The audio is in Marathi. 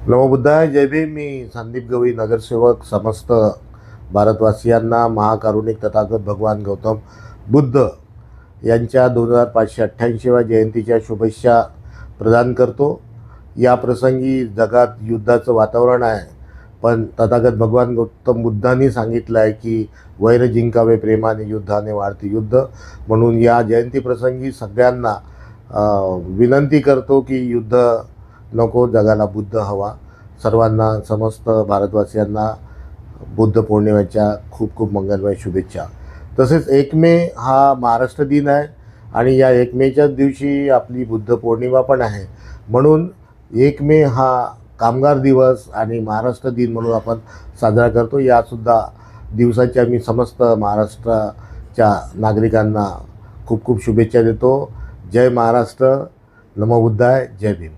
नमो बुद्धाय, जय भीम. मी संदीप गवई, नगरसेवक. समस्त भारतवासियांना महाकारुणिक तथागत भगवान गौतम बुद्ध यांच्या 2588व्या जयंतीच्या शुभेच्छा प्रदान करतो. या प्रसंगी जगात युद्धाचं वातावरण आहे, पण तथागत भगवान गौतम बुद्धांनी सांगितलं आहे की वैर जिंकावे प्रेमाने, युद्धाने वाढते युद्ध. म्हणून या जयंती प्रसंगी सगळ्यांना विनंती करतो की युद्ध नको, जगाला बुद्ध हवा. सर्वांना, समस्त भारतवासियांना बुद्ध पौर्णिमेच्या खूप खूप मंगलमय शुभेच्छा. तसेच 1 मे हा महाराष्ट्र दिन आहे आणि या 1 मेच्याच दिवशी आपली बुद्ध पौर्णिमा पण आहे. म्हणून 1 मे हा कामगार दिवस आणि महाराष्ट्र दिन म्हणून आपण साजरा करतो. यासुद्धा दिवसाच्या मी समस्त महाराष्ट्राच्या नागरिकांना खूप खूप शुभेच्छा देतो. जय महाराष्ट्र. नमो बुद्धाय. जय भीम.